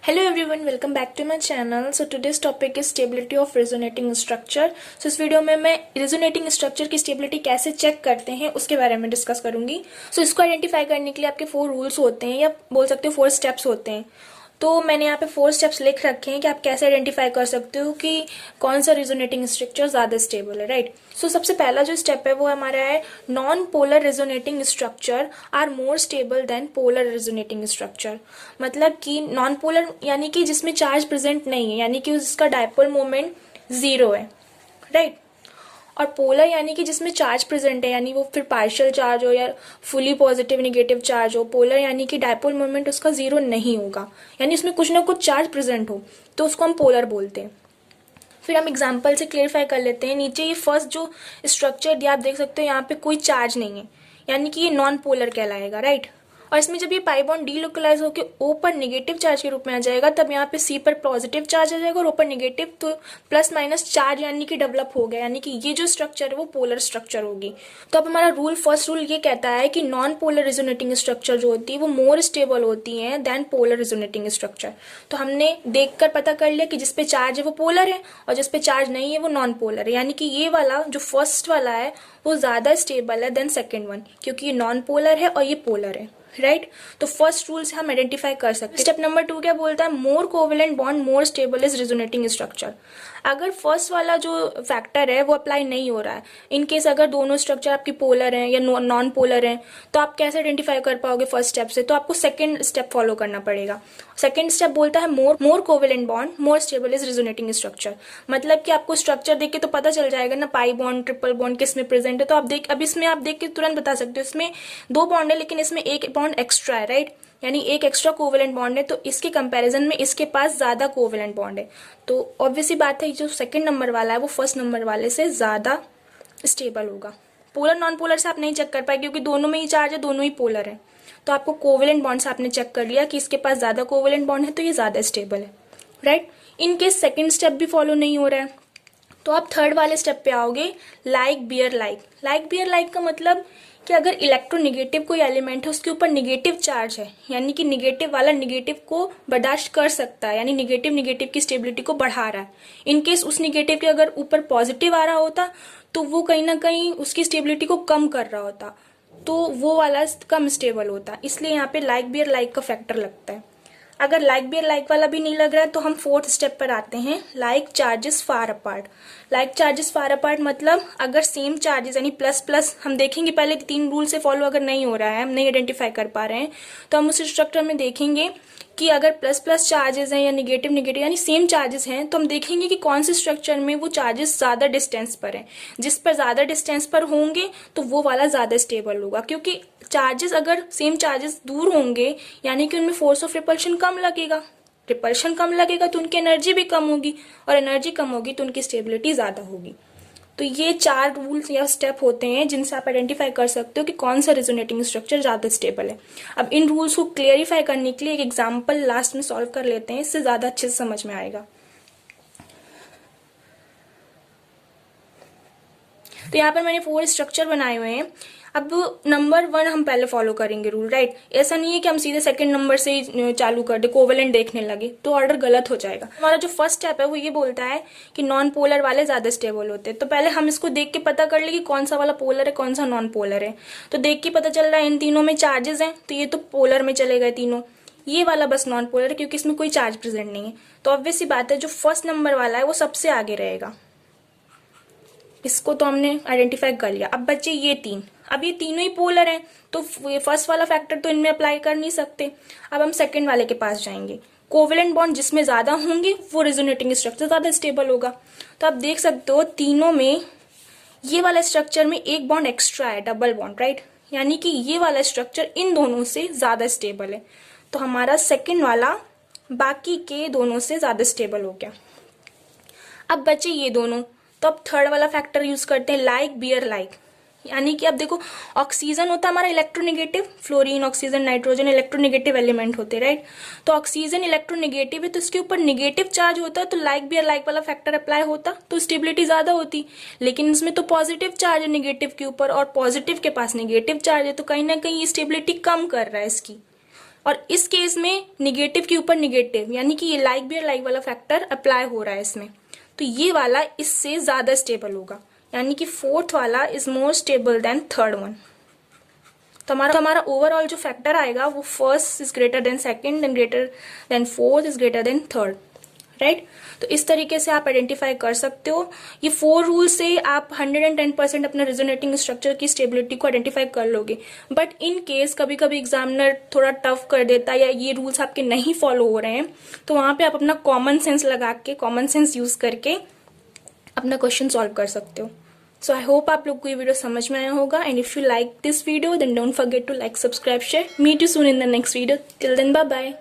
Hello everyone, welcome back to my channel. So today's topic is stability of resonating structure. So इस video में मैं resonating structure की stability कैसे check करते हैं उसके बारे में डिस्कस करूंगी. So इसको आइडेंटिफाई करने के लिए आपके 4 रूल्स होते हैं या बोल सकते हो 4 स्टेप्स होते हैं. तो मैंने यहाँ पे 4 स्टेप्स लिख रखे हैं कि आप कैसे आइडेंटिफाई कर सकते हो कि कौन सा रेजोनेटिंग स्ट्रक्चर ज़्यादा स्टेबल है, राइट. सो सबसे पहला जो स्टेप है वो हमारा है non polar resonating structure are more stable than polar resonating structure. मतलब कि नॉन पोलर यानी कि जिसमें चार्ज प्रेजेंट नहीं है, यानी कि उसका डायपोल मोमेंट 0 है, राइट. और पोलर यानी कि जिसमें चार्ज प्रेजेंट है, यानी वो फिर पार्शियल चार्ज हो या फुली पॉजिटिव नेगेटिव चार्ज हो. पोलर यानी कि डायपोल मोमेंट उसका 0 नहीं होगा, यानी उसमें कुछ ना कुछ चार्ज प्रेजेंट हो, तो उसको हम पोलर बोलते हैं. फिर हम एग्जांपल से क्लियरिफाई कर लेते हैं. नीचे ये फर्स्ट जो स्ट्रक्चर दिया आप देख सकते हो, यहाँ पे कोई चार्ज नहीं है, यानी कि ये नॉन पोलर कहलाएगा, राइट. और इसमें जब ये पाई बॉन्ड डीलोकलाइज होकर ओ पर नेगेटिव चार्ज के रूप में आ जाएगा, तब यहाँ पे सी पर पॉजिटिव चार्ज आ जाएगा और ओ पर नेगेटिव, तो प्लस माइनस चार्ज यानी कि डेवलप हो गया, यानी कि ये जो स्ट्रक्चर है वो पोलर स्ट्रक्चर होगी. तो अब हमारा फर्स्ट रूल ये कहता है कि नॉन पोलर रेजोनेटिंग स्ट्रक्चर जो होती है वो मोर स्टेबल होती है देन पोलर रेजोनेटिंग स्ट्रक्चर. तो हमने देखकर पता कर लिया कि जिसपे चार्ज है वो पोलर है और जिसपे चार्ज नहीं है वो नॉन पोलर है, यानी कि ये वाला जो फर्स्ट वाला है वो ज्यादा स्टेबल है देन सेकेंड वन, क्योंकि ये नॉन पोलर है और ये पोलर है, राइट. तो फर्स्ट रूल से हम आइडेंटिफाई कर सकते हैं. स्टेप नंबर 2 क्या बोलता है? More covalent bond more stable is resonating structure. अगर फर्स्ट वाला जो फैक्टर है वो अप्लाई नहीं हो रहा है, इन केस अगर दोनों स्ट्रक्चर आपकी पोलर हैं या नॉन पोलर हैं, तो आप कैसे आइडेंटिफाई कर पाओगे फर्स्ट स्टेप से? तो आपको सेकंड स्टेप फॉलो करना पड़ेगा. सेकंड स्टेप बोलता है more covalent bond more stable is resonating structure. मतलब कि आपको स्ट्रक्चर देख के तो पता चल जाएगा ना पाई बॉन्ड ट्रिपल बॉन्ड किस में प्रेजेंट है. तो अब इसमें आप देख के तुरंत बता सकते हो इसमें 2 बॉन्ड है लेकिन इसमें एक बॉन्ड एक्स्ट्रा है, राइट. यानी एक एक्स्ट्रा कोवेलेंट बॉन्ड है, तो इसके कंपैरिजन में इसके पास ज्यादा कोवेलेंट बॉन्ड है. तो ऑब्वियसली बात है जो सेकंड नंबर वाला है वो फर्स्ट नंबर वाले से ज्यादा स्टेबल होगा. पोलर नॉन पोलर से आप नहीं चेक कर पाए क्योंकि दोनों में ही चार्ज है, दोनों ही पोलर है. तो आपको कोवेलेंट बॉन्ड से आपने चेक कर लिया कि इसके पास ज्यादा कोवेलेंट बॉन्ड है तो ये ज्यादा स्टेबल है, right. In case second step भी फॉलो नहीं हो रहा है तो आप थर्ड वाले स्टेप पे आओगे, like bear like. Like bear like का मतलब कि अगर इलेक्ट्रोनेगेटिव कोई एलिमेंट है उसके ऊपर नेगेटिव चार्ज है, यानी कि नेगेटिव वाला नेगेटिव को बर्दाश्त कर सकता है, यानी नेगेटिव की स्टेबिलिटी को बढ़ा रहा है. इन केस उस नेगेटिव के अगर ऊपर पॉजिटिव आ रहा होता तो वो कहीं ना कहीं उसकी स्टेबिलिटी को कम कर रहा होता, तो वो वाला कम स्टेबल होता. इसलिए यहाँ पे लाइक बियर लाइक का फैक्टर लगता है. अगर लाइक बियर लाइक वाला भी नहीं लग रहा है तो हम फोर्थ स्टेप पर आते हैं, like charges far apart. Like charges far apart मतलब अगर सेम चार्जेस यानी प्लस प्लस, हम देखेंगे पहले 3 रूल से फॉलो अगर नहीं हो रहा है, हम नहीं आइडेंटिफाई कर पा रहे हैं, तो हम उस स्ट्रक्चर में देखेंगे कि अगर प्लस प्लस चार्जेस हैं या निगेटिव निगेटिव यानी सेम चार्जेस हैं, तो हम देखेंगे कि कौन से स्ट्रक्चर में वो चार्जेस ज्यादा डिस्टेंस पर हैं. जिस पर ज्यादा डिस्टेंस पर होंगे तो वो वाला ज्यादा स्टेबल होगा, क्योंकि चार्जेस अगर सेम चार्जेस दूर होंगे यानी कि उनमें फोर्स ऑफ रिपल्शन कम लगेगा. रिपल्शन कम लगेगा तो उनकी एनर्जी भी कम होगी, और एनर्जी कम होगी तो उनकी स्टेबिलिटी ज्यादा होगी. तो ये 4 रूल्स या स्टेप होते हैं जिनसे आप आइडेंटिफाई कर सकते हो कि कौन सा रेजोनेटिंग स्ट्रक्चर ज्यादा स्टेबल है. अब इन रूल्स को क्लियरिफाई करने के लिए एक एग्जांपल लास्ट में सॉल्व कर लेते हैं, इससे ज्यादा अच्छे से समझ में आएगा. तो यहाँ पर मैंने 4 स्ट्रक्चर बनाए हुए हैं. अब नंबर 1 हम पहले फॉलो करेंगे रूल, राइट. ऐसा नहीं है कि हम सीधे सेकंड नंबर से ही चालू कर दे, कोवेलेंट देखने लगे तो ऑर्डर गलत हो जाएगा. हमारा जो फर्स्ट स्टेप है वो ये बोलता है कि नॉन पोलर वाले ज्यादा स्टेबल होते हैं. तो पहले हम इसको देख के पता कर ले कि कौन सा वाला पोलर है कौन सा नॉन पोलर है. तो देख के पता चल रहा है इन तीनों में चार्जेस हैं, तो ये तो पोलर में चले गए तीनों. ये वाला बस नॉन पोलर है क्योंकि इसमें कोई चार्ज प्रेजेंट नहीं है. तो ऑब्वियसली बात है जो फर्स्ट नंबर वाला है वो सबसे आगे रहेगा. इसको तो हमने आइडेंटिफाई कर लिया. अब बच्चे ये 3, अब ये तीनों ही पोलर हैं तो फर्स्ट वाला फैक्टर तो इनमें अप्लाई कर नहीं सकते. अब हम सेकंड वाले के पास जाएंगे. कोवेलेंट बॉन्ड जिसमें ज्यादा होंगे वो रेजोनेटिंग स्ट्रक्चर ज्यादा स्टेबल होगा. तो आप देख सकते हो तीनों में ये वाला स्ट्रक्चर में एक बॉन्ड एक्स्ट्रा है, डबल बॉन्ड, राइट. यानी कि ये वाला स्ट्रक्चर इन दोनों से ज्यादा स्टेबल है. तो हमारा सेकेंड वाला बाकी के दोनों से ज्यादा स्टेबल हो गया. अब बचे ये दोनों, तो अब थर्ड वाला फैक्टर यूज करते हैं, लाइक बियर लाइक. यानी कि अब देखो ऑक्सीजन होता है हमारा electronegative, fluorine oxygen nitrogen electronegative element होते हैं, राइट. तो ऑक्सीजन इलेक्ट्रोनेगेटिव है तो इसके ऊपर नेगेटिव चार्ज होता है, तो लाइक बियर लाइक वाला फैक्टर अप्लाई होता तो स्टेबिलिटी ज्यादा होती. लेकिन इसमें तो पॉजिटिव चार्ज है नेगेटिव के ऊपर और पॉजिटिव के पास नेगेटिव चार्ज है, तो कहीं ना कहीं ये स्टेबिलिटी कम कर रहा है इसकी. और इस केस में निगेटिव के ऊपर निगेटिव, यानी कि ये लाइक भी और लाइक वाला फैक्टर अप्लाई हो रहा है इसमें, तो ये वाला इससे ज्यादा स्टेबल होगा, यानी कि फोर्थ वाला is more stable then third one. तो हमारा ओवरऑल जो फैक्टर आएगा वो first is greater than second, then greater than fourth, is greater than third, right. तो इस तरीके से आप आइडेंटिफाई कर सकते हो। ये 4 रूल से आप 110% अपने रेजोनेटिंग स्ट्रक्चर की स्टेबिलिटी को आइडेंटिफाई कर लोगे। बट इन केस कभी कभी एग्जामिनर थोड़ा टफ कर देता है या ये रूल्स आपके नहीं फॉलो हो रहे हैं, तो वहां पे आप अपना कॉमन सेंस लगा के, कॉमन सेंस यूज करके अपना क्वेश्चन सॉल्व कर सकते हो। सो आई होप आप लोग को ये वीडियो समझ में आया होगा, and if you like this video then don't forget to like, subscribe, share. Meet you soon in the next video. Till then bye bye.